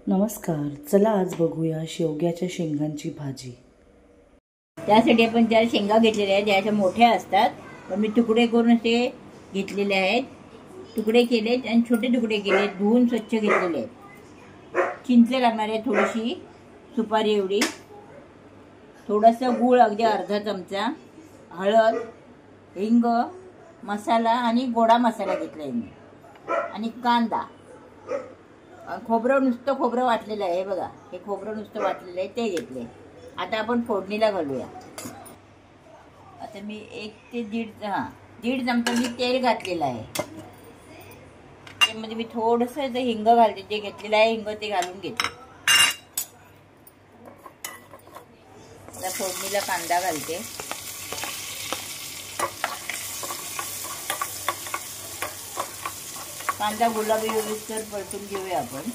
नमस्कार, चला आज बघूया शेवग्याच्या शेंगांची भाजी। त्यासाठी आपण त्या शेंगा घेतलेल्या आहेत, ज्या अशा मोठ्या असतात, पण मी तुकडे करून असे घेतलेले आहेत। तुकडे केलेत आणि छोटे तुकडे केलेत, धुवून स्वच्छ घेतलेले आहेत। चिंच लागणार आहे थोडीशी, सुपारी एवढी, थोडासा गूळ अगदी अर्धा चमचा, हळद, हिंग, मसाला आणि गोडा मसाला घेतलाय मी, आणि कांदा, खोबरं, नुसतं खोबरं वाटलेलं आहे बघा, हे खोबरं नुसतं वाटलेलं आहे ते घेतले। आता आपण फोडणीला घालूया। आता मी 1 ते दीड चमचा मी तेल घातलेलं आहे। त्यामध्ये मी थोडंसं हिंग घालते, जे घेतलेलं आहे हिंग ते घालून घेते। आता फोडणीला कांदा घालते, कांदा गुलाबी होईस्तोवर परतून घेऊया आपण।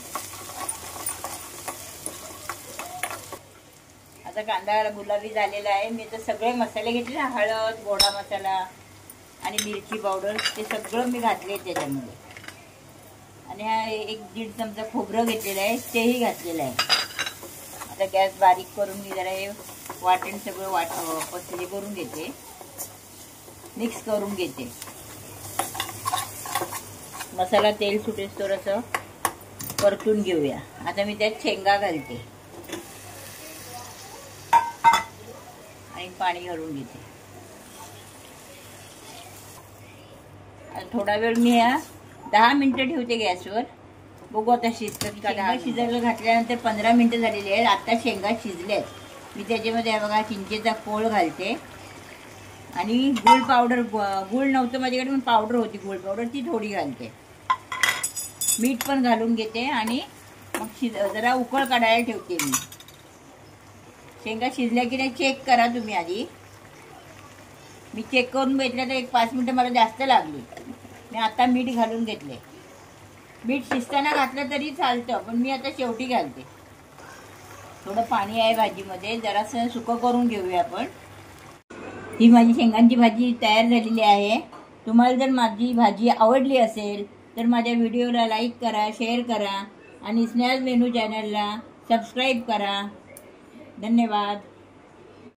आता कांदा गुलाबी झालेला आहे। मी तर सगळे मसाले घेतले, हळद, गोडा मसाला आणि मिरची पावडर, ते सगळं मी घातले त्याच्यामध्ये, आणि हा 1-1.5 चमचा खोबरं घेतलेलं आहे तेही घातलेलं आहे। आता गॅस बारीक करून मी जरा हे वाटण सगळं पसली करून घेते, मिक्स करून घेते। मसाला तेल सुटेस थोडंसं परतून घेऊया। आता मी त्यात शेंगा घालते आणि पाणी घालून घेते। थोडा वेळ मी 10 मिनिटं ठेवते गॅसवर, बघू आता शिजतात का। शेंगा शिजायला घातल्यानंतर 15 मिनिटं झालेली आहेत। आता शेंगा शिजल्यात। मी त्याच्यामध्ये बघा चिंचेचा कोळ घालते आणि गूळ पावडर, गूळ नव्हतं माझ्याकडे पण पावडर होती, गूळ पावडर, ती थोडी घालते। मीठ पण घालून घेते आणि मग जरा उकळ काढायला ठेवते मी। शेंगा शिजल्या की नाही चेक करा तुम्ही आधी। मी चेक करून बघितलं तर 1-5 मिनिटं मला जास्त लागली। मी आता मीठ घालून घेतले। मीठ शिजताना घातलं तरी चालतं, पण मी आता शेवटी घालते। थोडं पाणी आहे भाजीमध्ये, जरासं सुकं करून घेऊया आपण। ही माझी शेंगांची भाजी तयार झालेली आहे। तुम्हाला जर माझी भाजी आवडली असेल तर माझ्या व्हिडिओला लाईक करा, शेअर करा आणि स्नॅक्स मेनू चॅनलला सबस्क्राईब करा। धन्यवाद।